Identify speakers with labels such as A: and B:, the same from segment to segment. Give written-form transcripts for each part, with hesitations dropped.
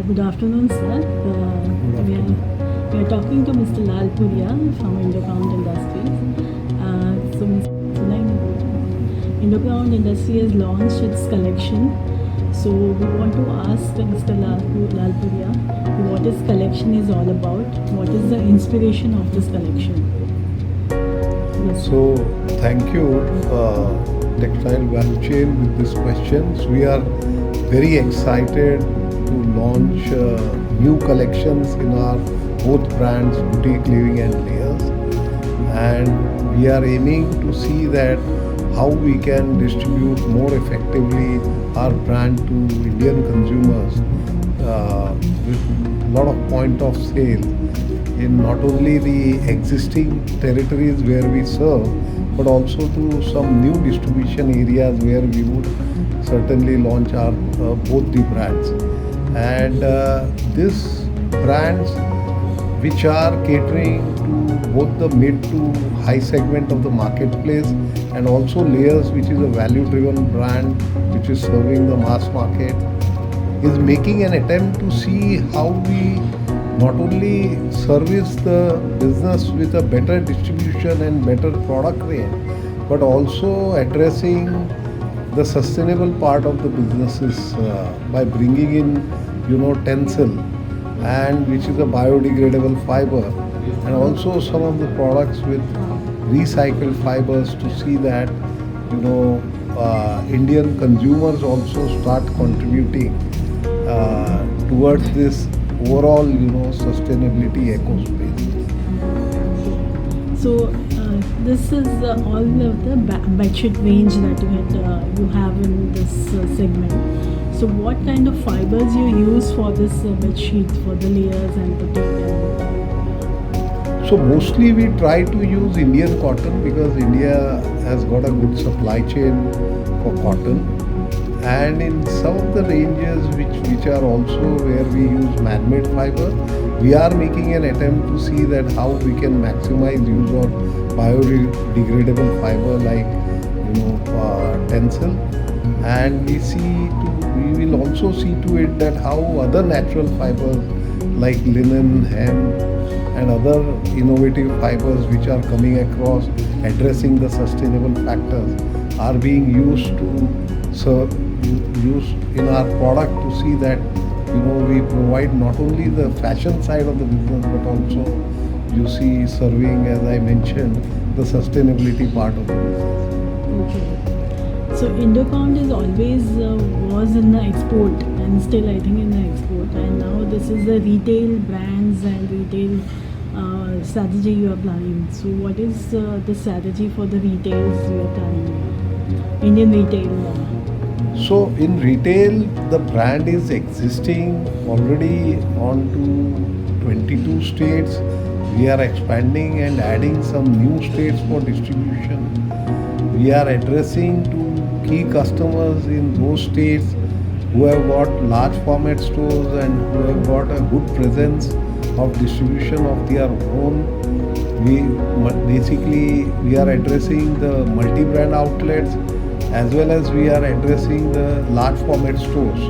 A: Good afternoon, sir. We are talking to Mr. Lalpuria from Indocount Industries. Indocount Industry has launched its collection. So we want to ask Mr. Lalpuria what this collection is all about. What is the inspiration of this collection? Yes.
B: So, thank you, Textile Value Chain, with these questions. We are very excited to launch new collections in our both brands, Boutique Living and Layers. And we are aiming to see that how we can distribute more effectively our brand to Indian consumers with a lot of point of sale in not only the existing territories where we serve, but also to some new distribution areas where we would certainly launch our both the brands. And these brands which are catering to both the mid to high segment of the marketplace, and also Layers, which is a value driven brand which is serving the mass market, is making an attempt to see how we not only service the business with a better distribution and better product range, but also addressing the sustainable part of the businesses by bringing in, Textile, and which is a biodegradable fiber, and also some of the products with recycled fibers, to see that Indian consumers also start contributing towards this overall sustainability ecospace.
A: So this is all of the bedsheet range that you have in this segment. So what kind of fibers you use for this bedsheet, for the Layers and the
B: So mostly we try to use Indian cotton because India has got a good supply chain for cotton, and in some of the ranges which are also where we use man-made fiber, we are making an attempt to see that how we can maximize use of biodegradable fiber like Textile, and we will also see to it that how other natural fibers like linen, hemp, and other innovative fibers which are coming across addressing the sustainable factors are being used in our product, to see that we provide not only the fashion side of the business, but also serving, as I mentioned, the sustainability part of the business.
A: Okay. So Indocount is always was in the export and still I think in the export, and now this is the retail brands and retail strategy you are planning. So what is the strategy for the retails you are planning? Indian retail.
B: So in retail, the brand is existing already on to 22 states. We are expanding and adding some new states for distribution. We are addressing to key customers in those states who have got large format stores and who have got a good presence of distribution of their own. We are addressing the multi-brand outlets, as well as we are addressing the large format stores,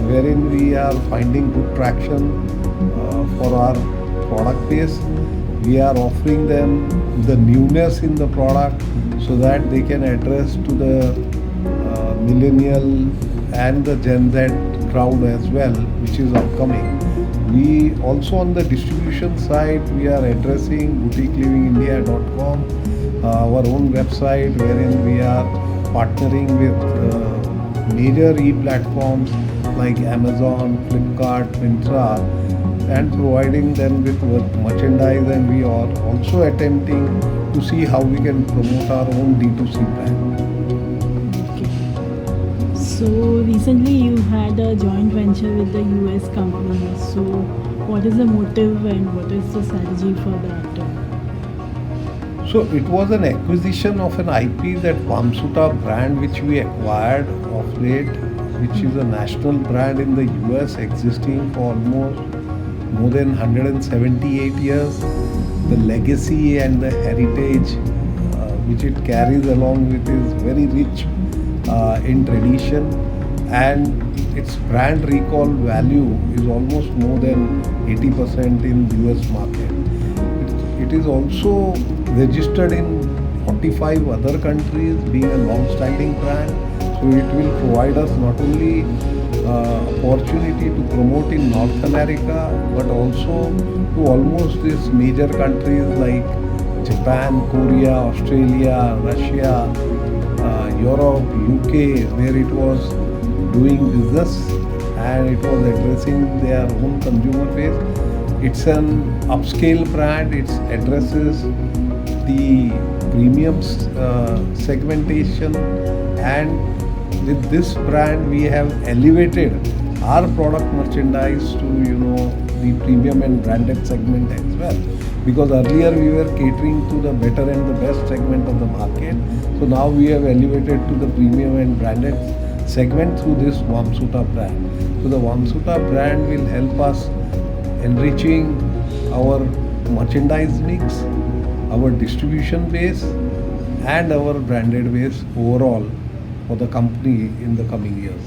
B: wherein we are finding good traction for our product base. We are offering them the newness in the product so that they can address to the millennial and the Gen Z crowd as well, which is upcoming. We also, on the distribution side, we are addressing boutiquelivingindia.com, our own website, wherein we are partnering with major e-platforms like Amazon, Flipkart, Myntra, and providing them with merchandise, and we are also attempting to see how we can promote our own D2C brand.
A: So recently you had a joint venture with the US company. So what is the motive and what is the strategy for that?
B: So it was an acquisition of an IP, that Vamsuta brand, which we acquired of late, which is a national brand in the US, existing for almost more than 178 years. The legacy and the heritage which it carries along with is very rich in tradition, and its brand recall value is almost more than 80% in US market. It is also registered in 45 other countries, being a long-standing brand. So it will provide us not only opportunity to promote in North America, but also to almost these major countries like Japan, Korea, Australia, Russia, Europe, UK, where it was doing business and it was addressing their own consumer base. It's an upscale brand. It addresses the premium segmentation, and with this brand we have elevated our product merchandise to the premium and branded segment as well, because earlier we were catering to the better and the best segment of the market. So now we have elevated to the premium and branded segment through this Vamsuta brand. So the Vamsuta brand will help us enriching our merchandise mix, our distribution base, and our branded base overall for the company in the coming years.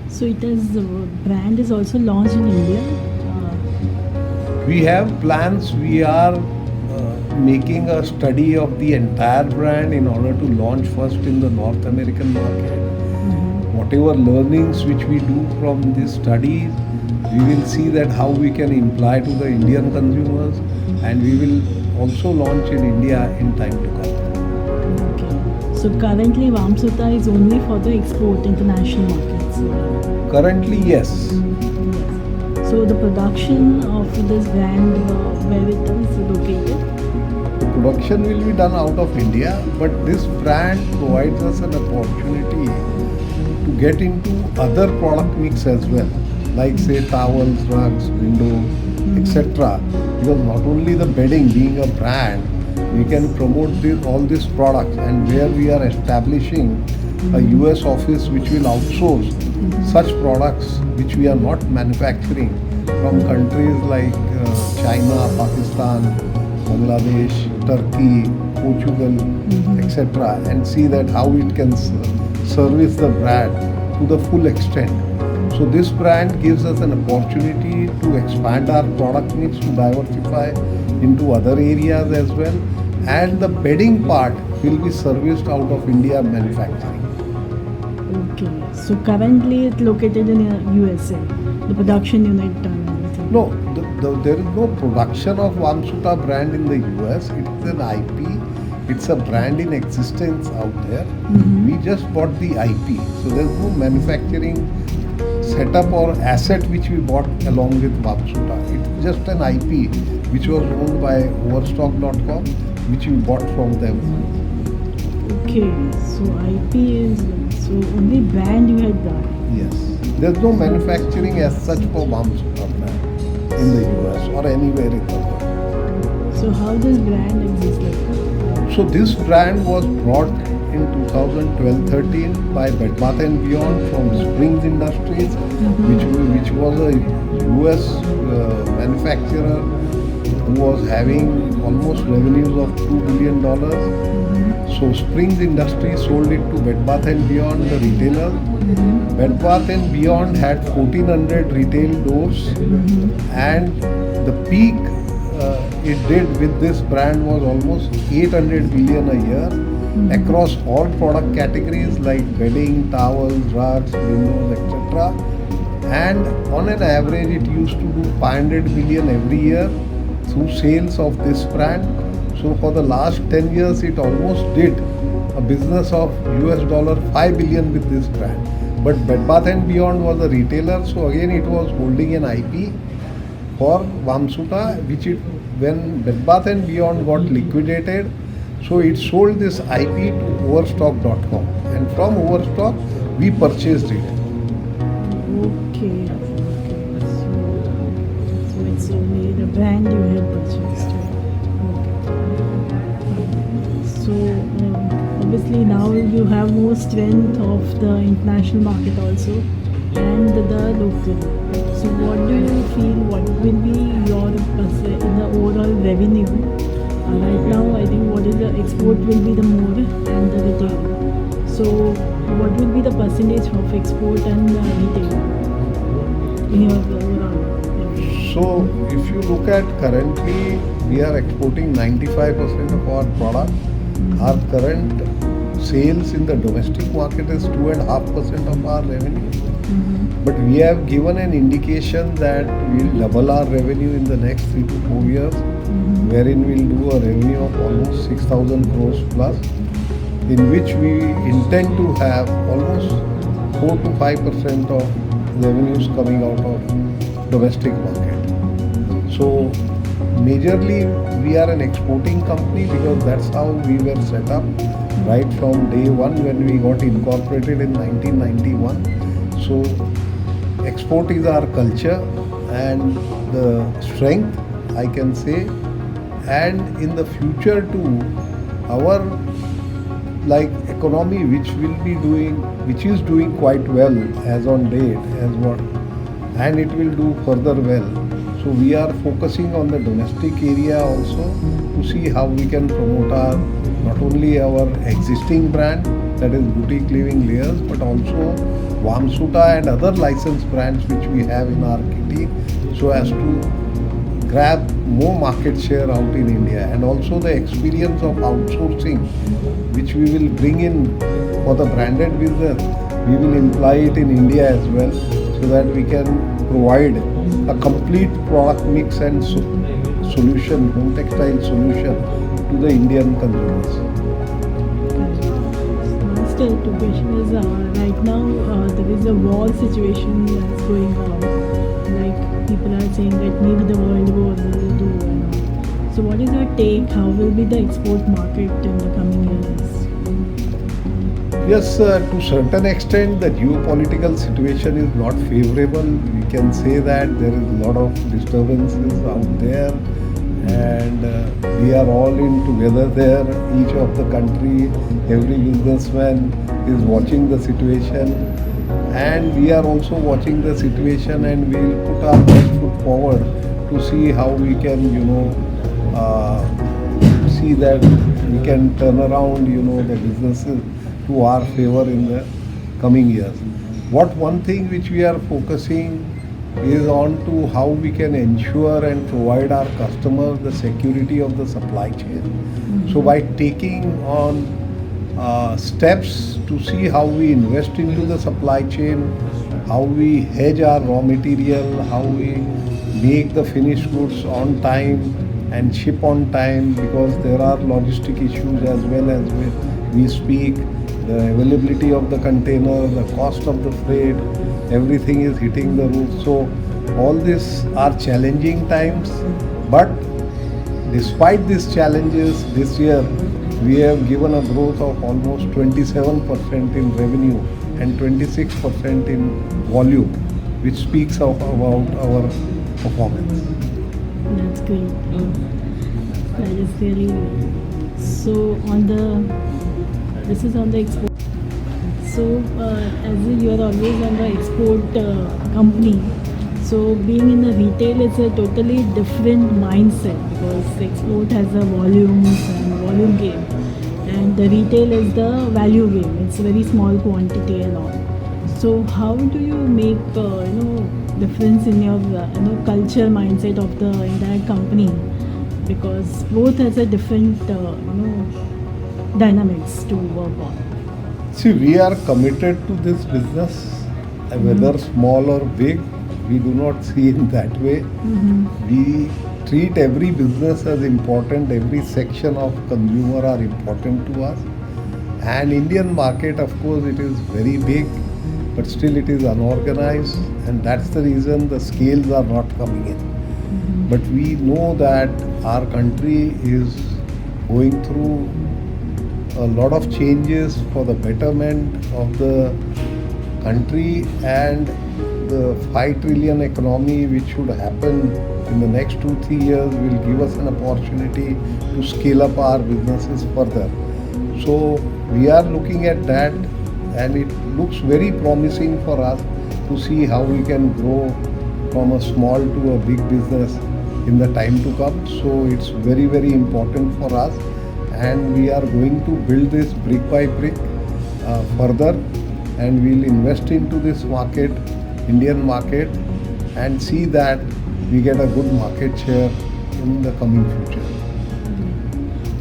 A: So it is the brand is also launched in India.
B: We have plans. We are making a study of the entire brand in order to launch first in the North American market. Whatever learnings which we do from this study, we will see that how we can imply to the Indian consumers, and we will also launch in India in time to come.
A: Okay. So currently Vamsuta is only for the export international markets.
B: Currently, yes.
A: Yes. So the production of this brand, where it is located?
B: The production will be done out of India, but this brand provides us an opportunity to get into other product mix as well, like say towels, rugs, windows, etc. Because not only the bedding being a brand, we can promote all these products, and where we are establishing a US office which will outsource such products which we are not manufacturing from countries like China, Pakistan, Bangladesh, Turkey, Portugal, etc., and see that how it can service the brand to the full extent. So this brand gives us an opportunity to expand our product mix, to diversify into other areas as well, and the bedding part will be serviced out of India manufacturing.
A: Okay. So currently it's located in USA, the production unit and everything.
B: No, there is no production of Vamsuta brand in the US. It is an IP. It's a brand in existence out there. We just bought the IP. So there's no manufacturing setup or asset which we bought along with Vamsuta. It's just an IP which was owned by Overstock.com, which we bought from them.
A: Okay. So IP is so only brand you had got.
B: Yes. There's no manufacturing as such for Vamsuta brand in the US or anywhere in the world.
A: So how this brand exists like?
B: So this brand was brought in 2012-13 by Bed Bath & Beyond from Springs Industries, which was a US manufacturer who was having almost revenues of $2 billion. So Springs Industries sold it to Bed Bath & Beyond, the retailer. Bed Bath & Beyond had 1400 retail doors, and the peak it did with this brand was almost 800 million a year across all product categories like bedding, towels, rugs, windows, etc. And on an average it used to do 500 million every year through sales of this brand. So for the last 10 years it almost did a business of $5 billion with this brand. But Bed Bath & Beyond was a retailer, so again it was holding an IP for Vamsuta, which when Bed Bath & Beyond got liquidated, so it sold this IP to Overstock.com, and from Overstock we purchased it.
A: Okay. So it's only the brand you have purchased. Okay. So obviously now you have more strength of the international market also and the local. So what do you feel, what will be your in the overall revenue? Right now I think what is the export will be the more and the retail. So what will be the percentage of export and retail in your overall?
B: So if you look at currently, we are exporting 95% of our product. Our current sales in the domestic market is 2.5% of our revenue. But we have given an indication that we'll double our revenue in the next 3 to 4 years, wherein we'll do a revenue of almost 6,000 crores plus, in which we intend to have almost 4 to 5% of revenues coming out of domestic market. So majorly we are an exporting company because that's how we were set up right from day one when we got incorporated in 1991. So export is our culture and the strength, I can say. And in the future too, our economy which is doing quite well as on date, and it will do further well. So we are focusing on the domestic area also to see how we can promote not only our existing brand, that is boutique living layers, but also Vamsuta and other licensed brands which we have in our kitty, so as to grab more market share out in India, and also the experience of outsourcing which we will bring in for the branded business, we will imply it in India as well, so that we can provide a complete product mix and solution, home textile solution to the Indian consumers.
A: Still, the question is right now there is a war situation that's going on. Like people are saying that maybe the world war will do and all. So, what is your take? How will be the export market in the coming years?
B: Yes, to certain extent, the geopolitical situation is not favorable. We can say that there is a lot of disturbances out there, and we are all in together there. Each of the country, every businessman is watching the situation, and we are also watching the situation, and we will put our best foot forward to see how we can, see that we can turn around, the businesses to our favor in the coming years. One thing which we are focusing is on to how we can ensure and provide our customers the security of the supply chain. So by taking on steps to see how we invest into the supply chain, how we hedge our raw material, how we make the finished goods on time and ship on time, because there are logistic issues as well as we speak. The availability of the container, the cost of the freight, everything is hitting the roof. So all these are challenging times, but despite these challenges, this year we have given a growth of almost 27% in revenue and 26% in volume, which speaks about our performance.
A: That's great. That is really good. So this is on the export. So as you are always on the export company, so being in the retail is a totally different mindset, because export has a volumes and volume game, and the retail is the value game. It's very small quantity and all. So how do you make difference in your culture mindset of the entire company, because both has a different dynamics to work on?
B: See, we are committed to this business, whether small or big. We do not see it that way. We treat every business as important. Every section of consumer are important to us. And Indian market, of course, it is very big, but still it is unorganized, and that's the reason the scales are not coming in. But we know that our country is going through a lot of changes for the betterment of the country, and the 5 trillion economy which should happen in the next 2-3 years will give us an opportunity to scale up our businesses further. So we are looking at that, and it looks very promising for us to see how we can grow from a small to a big business in the time to come. So it's very, very important for us, and we are going to build this brick by brick. further, and we'll invest into this market, Indian market, and see that we get a good market share in the coming future.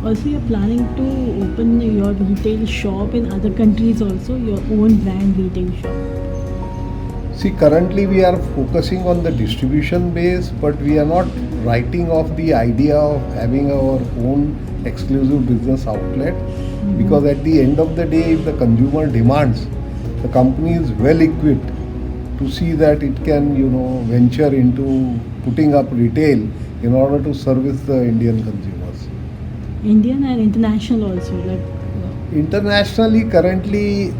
A: Also, you're planning to open your retail shop in other countries also, your own brand retail shop.
B: See, currently we are focusing on the distribution base, but we are not writing off the idea of having our own exclusive business outlet, because at the end of the day, if the consumer demands, the company is well equipped to see that it can, venture into putting up retail in order to service the Indian consumers.
A: Indian and international also,
B: Internationally, currently,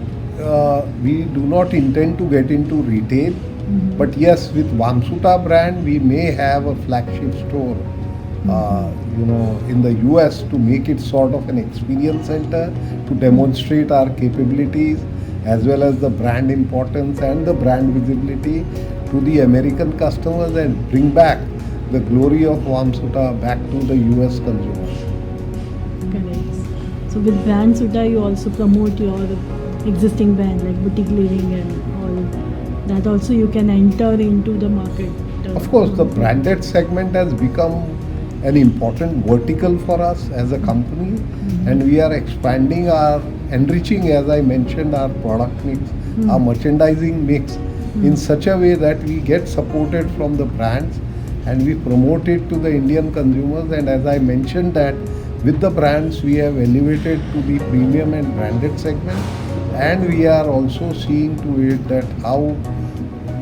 B: we do not intend to get into retail, but yes, with Vamsuta brand, we may have a flagship store, in the US, to make it sort of an experience center to demonstrate our capabilities as well as the brand importance and the brand visibility to the American customers, and bring back the glory of Vamsuta back to the US consumers.
A: correct. So with brand Suta, you also promote your existing brand like boutique living and all that. Also, you can enter into the market.
B: Of course, the branded segment has become an important vertical for us as a company, and we are expanding enriching, as I mentioned, our product mix, our merchandising mix in such a way that we get supported from the brands and we promote it to the Indian consumers. And as I mentioned, that with the brands we have elevated to the premium and branded segment, and we are also seeing to it that how,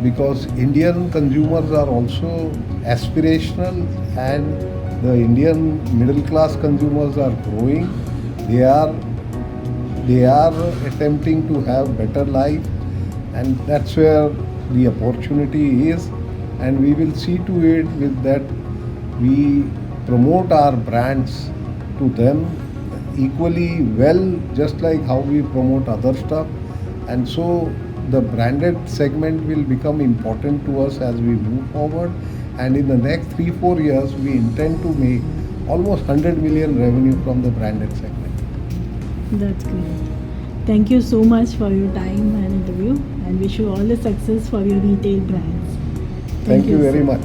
B: because Indian consumers are also aspirational and the Indian middle class consumers are growing. They are attempting to have better life, and that's where the opportunity is. And we will see to it with that we promote our brands to them equally well, just like how we promote other stuff. And so the branded segment will become important to us as we move forward. And in the next 3-4 years, we intend to make almost 100 million revenue from the branded segment.
A: That's great. Thank you so much for your time and interview, and wish you all the success for your retail brands.
B: Thank you very
A: sir.
B: much.